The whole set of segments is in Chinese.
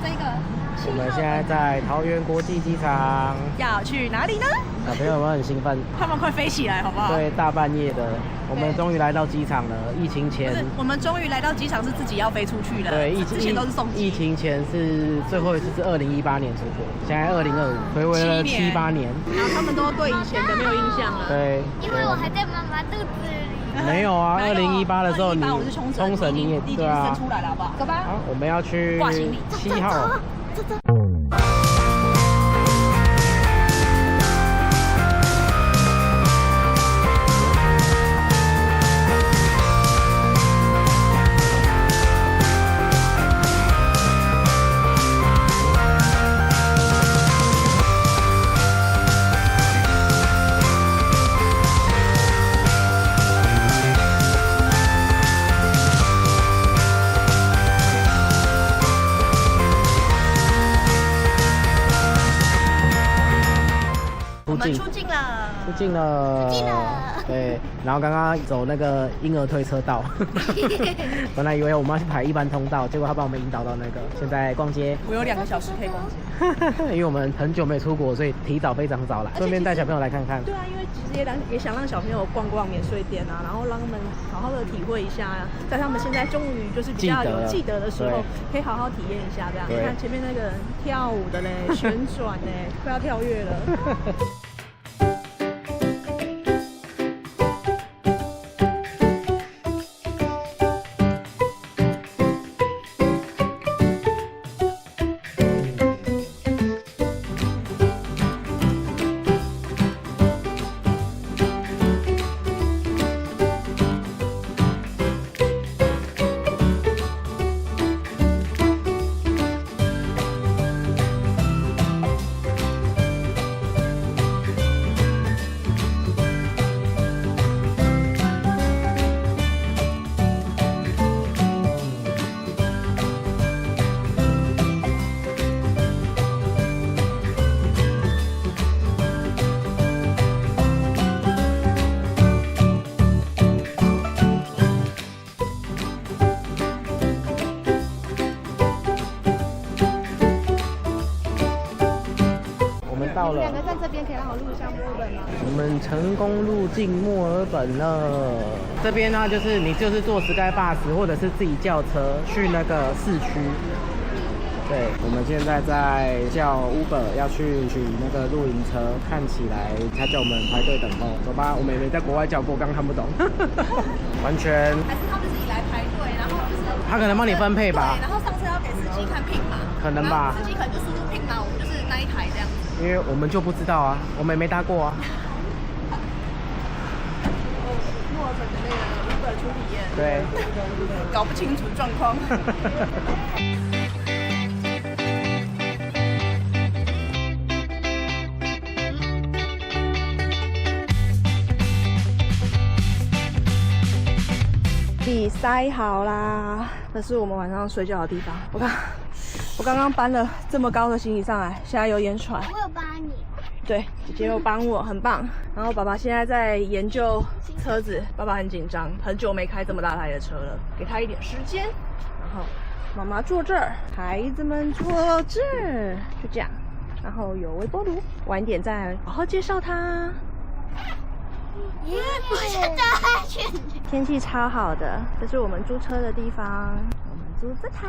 这个。我们现在在桃园国际机场，要去哪里呢？小朋友有没有很兴奋？他们快飞起来，好不好？对，大半夜的，我们终于来到机场了。疫情前，我们终于来到机场是自己要飞出去了。对，之前都是送机。疫情前是最后一次是2018年出国，现在2025，回味了7、8年。然后他们都对以前的没有印象了。对，因为我还在妈妈肚子里。没有啊，2018的时候你冲绳你也对啊。生出来了，好不好？走吧。好，我们要去7号。我们出境了，出境了，对，然后刚刚走那个婴儿推车道，本来以为我们要去排一般通道，结果他把我们引导到那个，现在逛街。我有2个小时可以逛街，因为我们很久没出国，所以提早非常早来，顺便带小朋友来看看。对啊，因为其实也想让小朋友逛逛免税店啊，然后让他们好好的体会一下，在他们现在终于就是比较有记得的时候，可以好好体验一下这样。你看前面那个人跳舞的嘞，旋转嘞，快要跳跃了。到了，你们2个站这边可以让我录一下墨尔本吗？我们成功入境墨尔本了。这边呢，就是你就是坐 Sky Bus 或者是自己叫车去那个市区。对，我们现在在叫 Uber 要去取那个露营车，看起来他叫我们排队等候。走吧，我们也没在国外叫过，刚看不懂。完全。还是他们自己来排队，然后就是他可能帮你分配吧。对，然后上车要给司机看PIN码。可能吧。司机可能就输入PIN码，我们就是那一台这样。因为我们就不知道啊，我们也没搭过啊。墨尔本的那个 Uber 初体验，对，搞不清楚状况。地塞好啦，这是我们晚上睡觉的地方。我刚刚搬了这么高的行李上来，现在有点喘。我有帮你。对，姐姐有帮我，很棒。然后爸爸现在在研究车子，爸爸很紧张，很久没开这么大台的车了，给他一点时间。然后妈妈坐这儿，孩子们坐这儿，就这样。然后有微波炉，晚点再好好介绍它。我是大犬。天气超好的，这是我们租车的地方，我们租这台。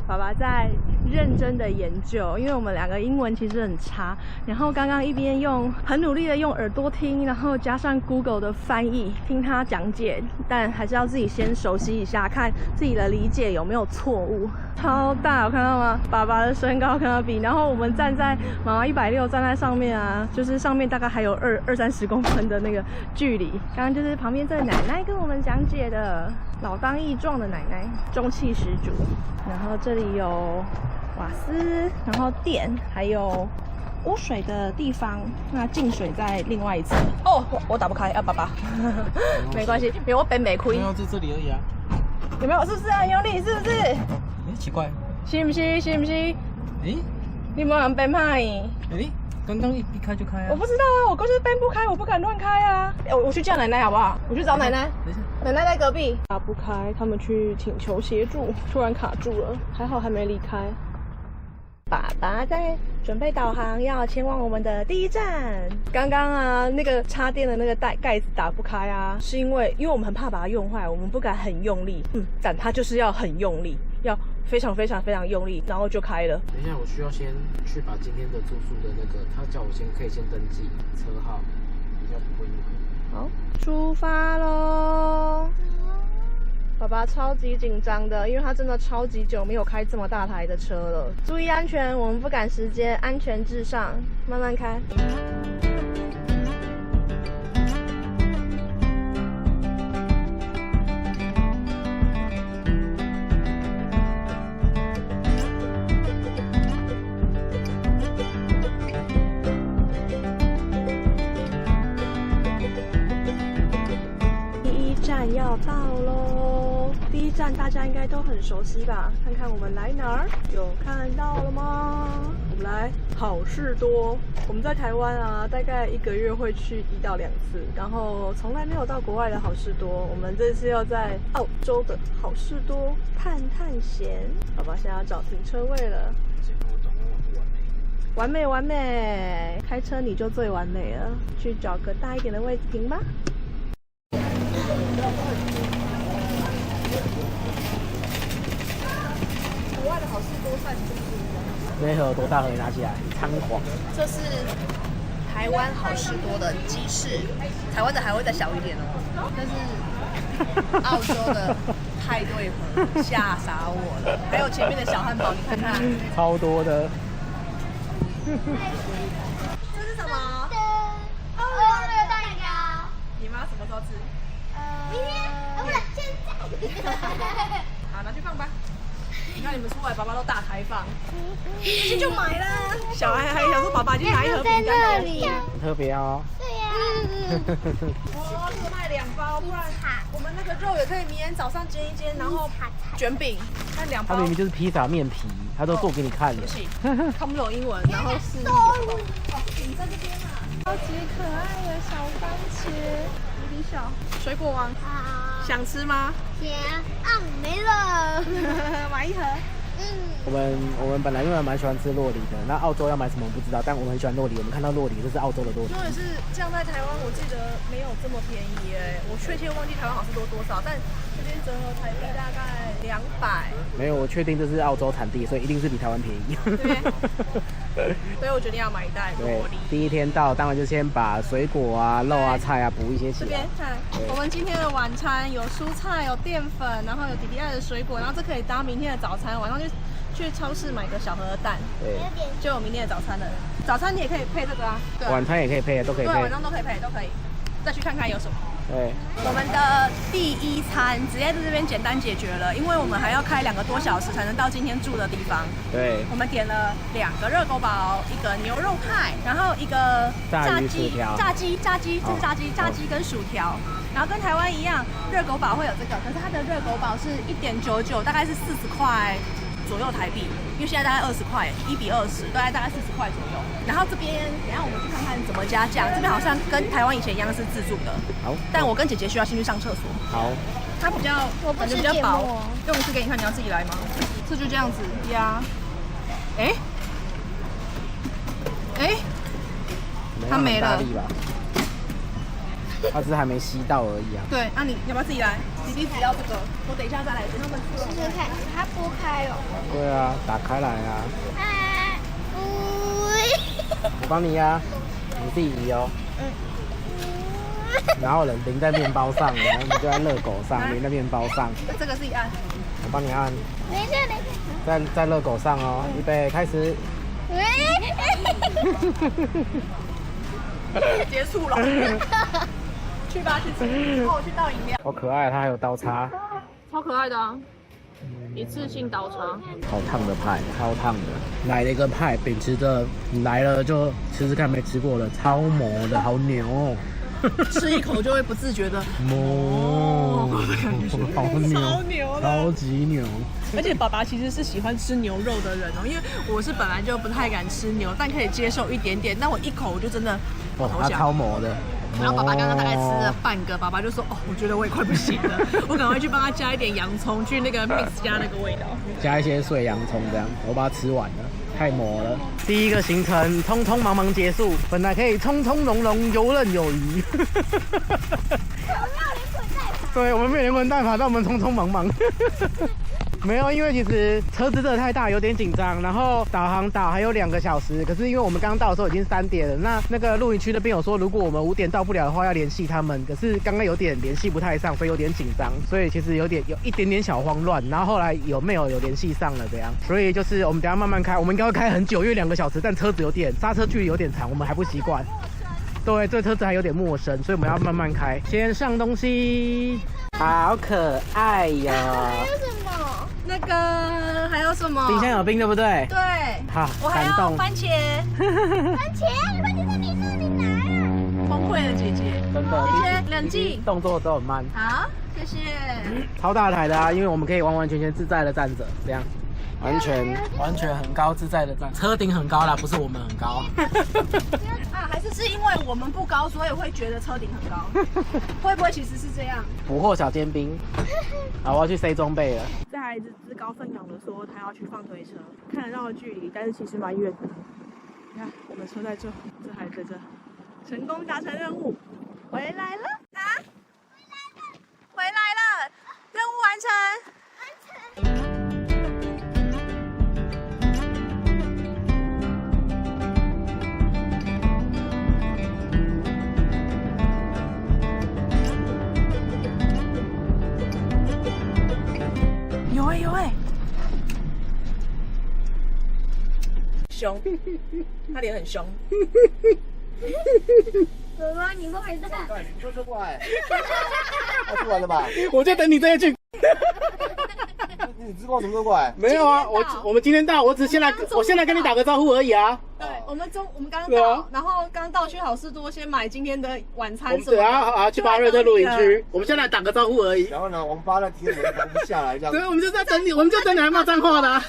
爸爸在认真的研究，因为我们2个英文其实很差，然后刚刚一边很努力的用耳朵听，然后加上 Google 的翻译听他讲解，但还是要自己先熟悉一下，看自己的理解有没有错误。超大，有看到吗？爸爸的身高跟他比，然后我们站在妈妈160站在上面啊，就是上面大概还有20-30公分的那个距离。刚刚就是旁边这个奶奶跟我们讲解的，老当益壮的奶奶，中气十足。然后这里有瓦斯，然后电，还有污水的地方。那进水在另外一侧。哦，我打不开啊，爸爸。没关系，因为我本没亏。没有，在这里而已啊。有没有？是不是啊？有你是不是？奇怪。是不是？是不是？诶，你没有人奔派？诶，刚刚一开就开啊。我不知道啊，我就是奔不开，我不敢乱开啊。我去叫奶奶好不好？我去找奶奶。等一下。奶奶在隔壁，打不开，他们去请求协助，突然卡住了，还好还没离开。爸爸在准备导航，要前往我们的第一站。刚刚啊，那个插电的那个盖子打不开啊，是因为我们很怕把它用坏，我们不敢很用力。但它就是要很用力，要非常非常非常用力，然后就开了。等一下，我需要先去把今天的住宿的那个，他叫我可以先登记车号，比较不会那个。好，出发喽！爸爸超级紧张的，因为他真的超级久没有开这么大台的车了。注意安全，我们不赶时间，安全至上，慢慢开。第一站要到喽！第一站大家应该都很熟悉吧？看看我们来哪儿？有看到了吗？我们来好事多。我们在台湾啊，大概1个月会去1到2次，然后从来没有到国外的好事多。我们这次要在澳洲的好事多探险。爸爸现在要找停车位了。完美完美，开车你就最完美了。去找个大一点的位置停吧。国外的好事多算是那盒多大盒？拿起来，猖狂。这是台湾好事多的鸡翅，台湾的还会再小一点哦。但是澳洲的派对盒吓傻我了，还有前面的小汉堡，你看看，超多的。这是什么？那个蛋糕。你妈什么时候吃？明天，不是现在。好，拿去放吧。你看你们出来，爸爸都大开放，直接就买了。小孩还想说，爸爸已经拿一盒饼干了。很特别哦。对呀。哦，这个卖2包，不然我们那个肉也可以明天早上煎一煎，然后卷饼，看2包。它明明就是披萨面皮，它都做给你看的。看不懂英文，然后是饼在这边啊，超级可爱的小番茄，无敌小水果王，想吃吗？没了。买1盒。我们本来因为蛮喜欢吃酪梨的，那澳洲要买什么我不知道，但我们很喜欢酪梨。我们看到酪梨，这是澳洲的酪梨。重点是这样，在台湾我记得没有这么便宜耶，我确切忘记台湾好事多多少，但这边折合台币大概200。没有，我确定这是澳洲产地，所以一定是比台湾便宜。对，所以我决定要买1袋酪梨。第一天到，当然就先把水果啊、肉啊、菜啊补一些起来。这边看，我们今天的晚餐有蔬菜、有淀粉，然后有弟弟爱的水果，然后这可以当明天的早餐。晚上就去超市买个小盒的蛋，对，就有明天的早餐了。早餐你也可以配这个啊，对，晚餐也可以配，都可以配。对，晚上都可以配，都可以。再去看看有什么。对，我们的第一餐直接在这边简单解决了，因为我们还要开2个多小时才能到今天住的地方。对，我们点了2个热狗堡，1个牛肉派，然后1个炸鸡，这是炸鸡跟薯条。然后跟台湾一样，热狗堡会有这个，可是它的热狗堡是1.99，大概是40块左右台币，因为现在大概20块，1比20，大概40块左右。然后这边，等一下我们去看看怎么加酱。这边好像跟台湾以前一样是自助的，好。但我跟姐姐需要先去上厕所。好。它比较，感觉比较薄。用一次给你看，你要自己来吗？这就这样子压。哎，它没了。它只是还没吸到而已啊。对，那你要不要自己来？弟弟只要这个，我等一下再来等他们吃。试试看，它剥开了。对啊，打开来啊。我帮你压，你自己移哦。然后淋在面包上，然后你就在热狗上淋在面包上。这个自己按。我帮你按。没事。在热狗上哦，预备开始。结束了。去吧，去吃。然后我去倒饮料。好可爱，它还有刀叉。超可爱的啊！一次性刀叉。好烫的派，超烫的。来了一个派，秉持着来了就吃吃看没吃过的，超磨的，好牛哦。吃一口就会不自觉的磨，好牛，超级牛。而且爸爸其实是喜欢吃牛肉的人哦，因为我是本来就不太敢吃牛，但可以接受一点点。但我一口我就真的哦，它超磨的。然后爸爸刚刚大概吃了半个，爸爸就说：“哦，我觉得我也快不行了，我赶快去帮他加一点洋葱，去那个 mix 加那个味道，加一些碎洋葱这样。”我把它吃完了，太磨了。第一个行程匆匆忙忙结束，本来可以从从容容、游刃有余。对，我们没有连滚带爬，但我们匆匆忙忙。没有，因为其实车子真的太大，有点紧张。然后导航导还有2个小时，可是因为我们刚到的时候已经3点了。那个露营区那边有说，如果我们5点到不了的话，要联系他们。可是刚刚有点联系不太上，所以有点紧张，所以其实有一点点小慌乱。然后后来有联系上了这样，所以就是我们等一下慢慢开，我们应该会开很久，因为2个小时，但车子刹车距离有点长，我们还不习惯。对，这车子还有点陌生，所以我们要慢慢开。先上东西，好可爱呀！还有什么？那个还有什么？冰箱有冰，对不对？对。好，我还要番茄。番茄在你这里拿。崩溃了，姐姐。真的。姐姐冷静。动作都很慢。好，谢谢。超大台的啊，因为我们可以完完全全自在的站着，这样。完全很高自在的站，车顶很高啦，不是我们很高。啊，还是因为我们不高，所以会觉得车顶很高？会不会其实是这样？捕获小尖兵。好，我要去塞装备了。这孩子自告奋勇的说他要去放推车，看得到的距离，但是其实蛮远的。你看，我们车在这，这孩子在这，成功达成任务，回来了啊！回来了，任务完成。有哎，凶，他脸很凶。哥哥，你过来这个。你就是过来，要出来了吧？我就等你这一句。你知道什么时候过来？没有啊，我们今天到，我先来跟你打个招呼而已啊。对，我们刚到，然后刚到去好事多先买今天的晚餐什么的。对啊，去巴热特露营区，我们先来打个招呼而已。然后呢，我们巴热提我们不下来这样。对，我们就在等你，我们就等你来骂脏话的啊。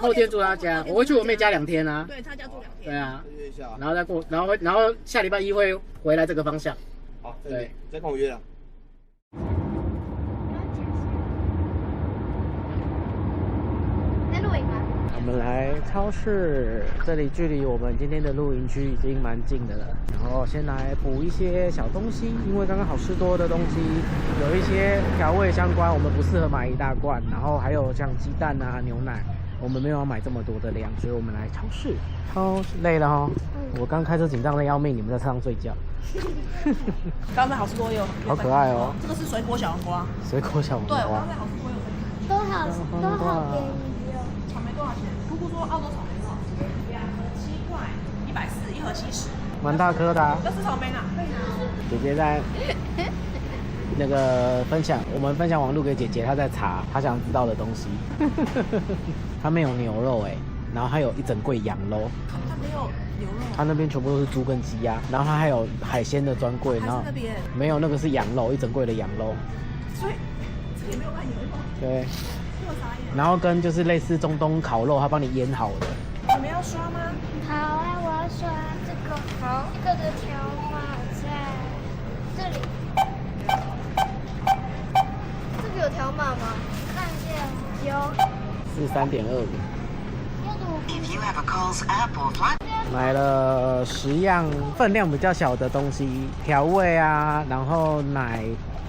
后天住他家，我会去我妹家2天啊。对他家住2天。对啊，然后再过，然后下礼拜1会回来这个方向。好，对，再跟我约了。在录影吗？我们来超市，这里距离我们今天的露营区已经蛮近的了。然后先来补一些小东西，因为刚刚好事多的东西有一些调味相关，我们不适合买一大罐。然后还有像鸡蛋啊、牛奶，我们没有要买这么多的量，所以我们来超市。累了哦，我刚开车紧张的要命，你们在车上睡觉。刚才好事多有，好可爱哦。这个是水果小黄瓜。水果小黄瓜。对，我刚才好事多有。都好便宜哦。草莓多少钱？姑姑说澳洲草莓多少钱？2盒7块，140，1盒70。蛮大颗的啊。这是草莓哪？姐姐在那个我们分享网路给姐姐，她在查她想知道的东西。她没有牛肉哎，然后还有一整柜羊肉。她没有牛肉。她那边全部都是猪跟鸡鸭，然后她还有海鲜的专柜，然后没有那个是羊肉，一整柜的羊肉。所以这里没有卖牛肉。对。然后跟就是类似中东烤肉，他帮你腌好的。你们要刷吗？好啊，我要刷这个。好，这个的条码在这里。这个有条码吗？看见有。43.25。买了10样分量比较小的东西，调味啊，然后奶。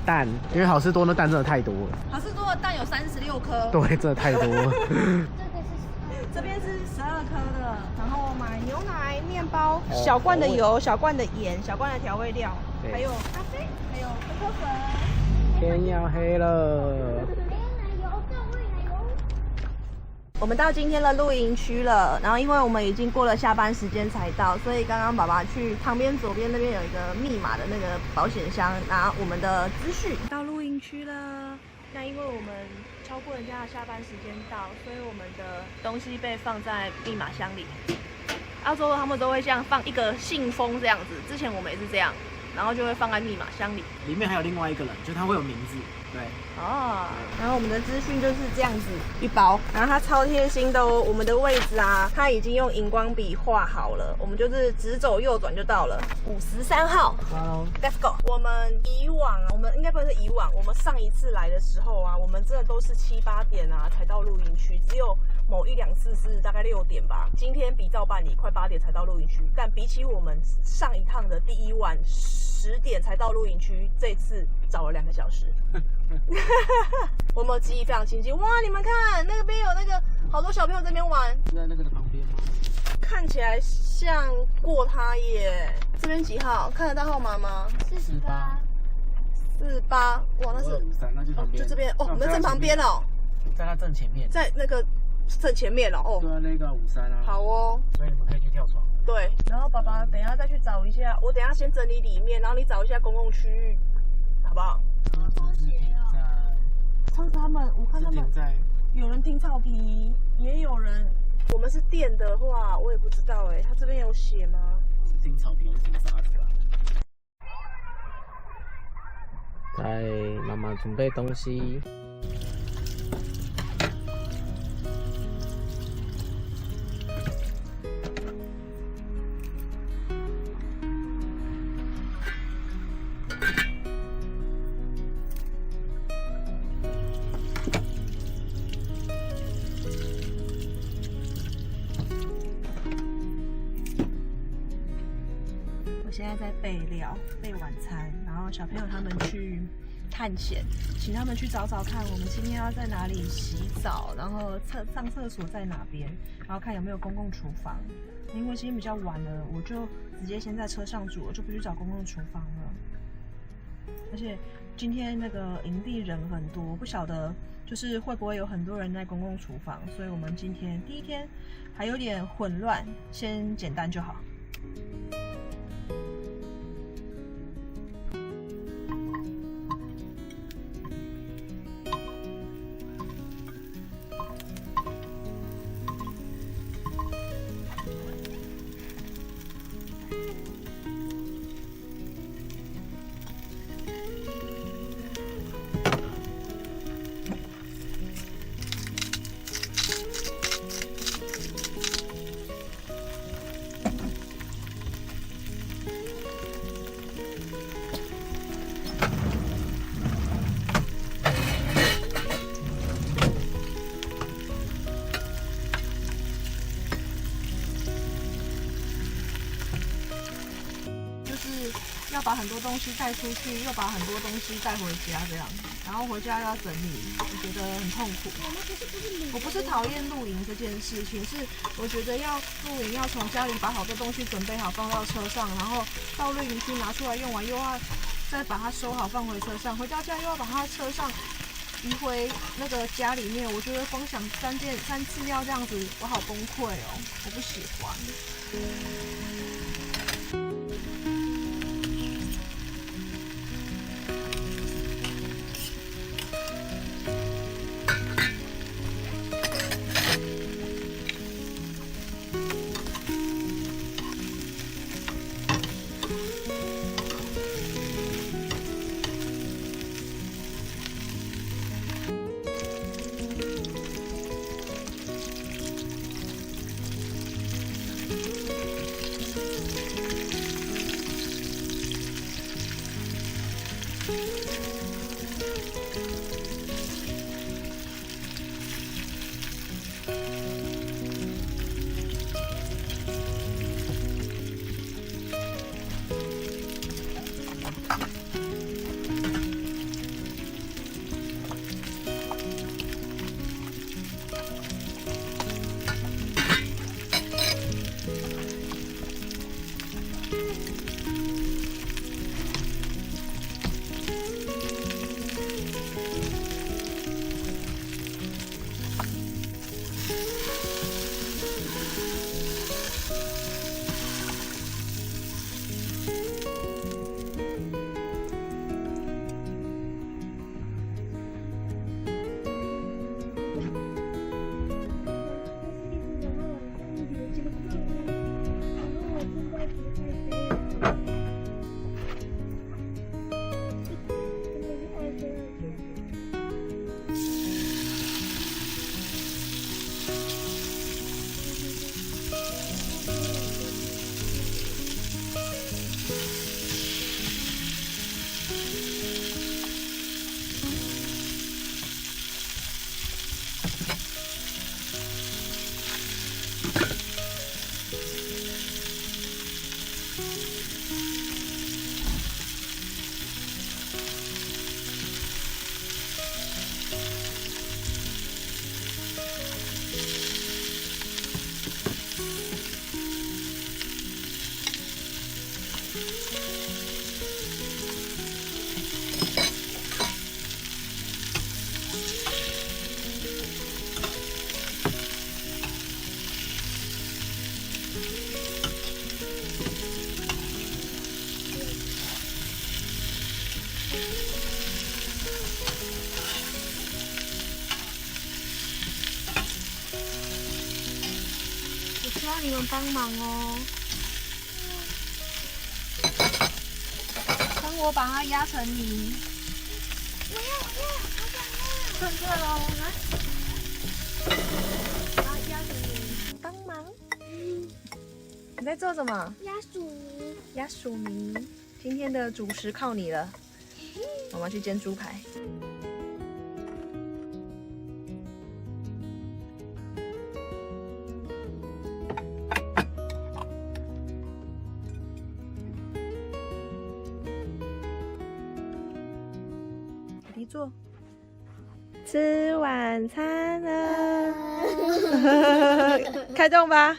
蛋，因为好事多的蛋真的太多了。好事多的蛋有36颗。对，真的太多了。这边是12颗的，然后买牛奶、面包、小罐的油、小罐的盐、小罐的调味料，还有咖啡，还有可可粉。天要黑了。我们到今天的露营区了，然后因为我们已经过了下班时间才到，所以刚刚爸爸去旁边左边那边有一个密码的那个保险箱拿我们的资讯。到露营区了，那因为我们超过人家的下班时间到，所以我们的东西被放在密码箱里。澳洲他们都会这样放一个信封这样子，之前我们也是这样，然后就会放在密码箱里。里面还有另外一个人，就他会有名字。对。哦，然后我们的资讯就是这样子一包，然后它超贴心的哦，我们的位置啊，它已经用荧光笔画好了，我们就是直走右转就到了53号。Hello， Let's go。我们应该不是以往，我们上一次来的时候啊，我们真的都是7、8点啊才到露营区，只有某有1、2次是大概6点吧。今天比照办理，快8点才到露营区，但比起我们上一趟的第一晚10点才到露营区，这次早了2个小时。我们记忆非常清晰。哇，你们看那边有那个好多小朋友在那边玩，就在那个的旁边吗？看起来像过它耶。这边几号？看得到号码吗48。 48，哇，那是53，那就旁边，就这边哦，我们正旁边哦，在它正前面，在那个正前面哦。对啊，那个53啊。好哦，所以你们可以去跳床。对，然后爸爸等一下再去找一下，我等一下先整理里面，然后你找一下公共区域，好不好？车子是停在，车子他们，我看他们停在，有人停草皮，也有人。我们是电的话，我也不知道哎，他这边有写吗？是停草皮还是停沙子啊？在妈妈准备东西。我现在在备料、备晚餐，然后小朋友他们去探险，请他们去找找看，我们今天要在哪里洗澡，然后上厕所在哪边，然后看有没有公共厨房。因为今天比较晚了，我就直接先在车上煮，我就不去找公共厨房了。而且今天那个营地人很多，我不晓得就是会不会有很多人在公共厨房，所以我们今天第一天还有点混乱，先简单就好。要把很多东西带出去，又把很多东西带回家，这样，然后回家又要整理，我觉得很痛苦。我不是讨厌露营这件事情，是我觉得要露营要从家里把好多东西准备好放到车上，然后到露营区拿出来用完，又要再把它收好放回车上，回到家又要把它车上移回那个家里面。我觉得光想3次要这样子，我好崩溃哦，我不喜欢。需要你们帮忙哦。帮我把它压成泥。我要，好想要。趁热喽，来，把它压成泥，帮忙。你在做什么？压薯泥。压薯泥。今天的主食靠你了。我们去煎猪排。弟坐，吃晚餐了，开动吧！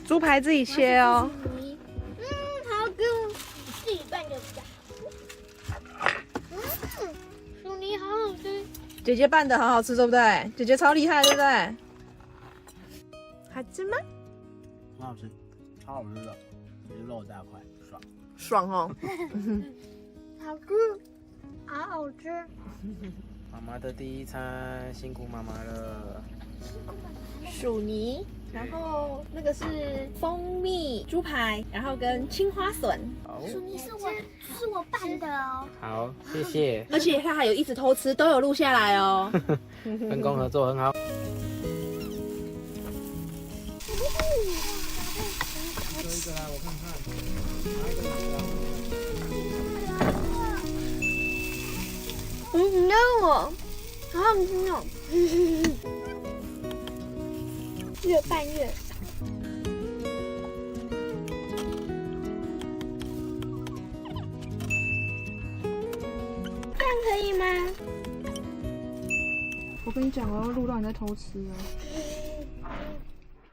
猪排自己切哦。好，给我自己拌就比较好。薯泥好好吃。姐姐拌的好好吃，对不对？姐姐超厉害，对不对？好吃吗？很好吃，超好吃的，也是肉大块，爽。爽哦！好吃，好好吃。妈妈的第一餐，辛苦妈妈了。薯泥，然后那个是蜂蜜猪排，然后跟青花笋，好，薯泥是我拌的哦。好，谢谢，而且他还有一直偷吃，都有录下来哦。分工合作很好。这一个来，我看看，哪一个拿着？你让我，好好吃哦。越拌越少。这样可以吗？我跟你讲，我要录到你在偷吃哦。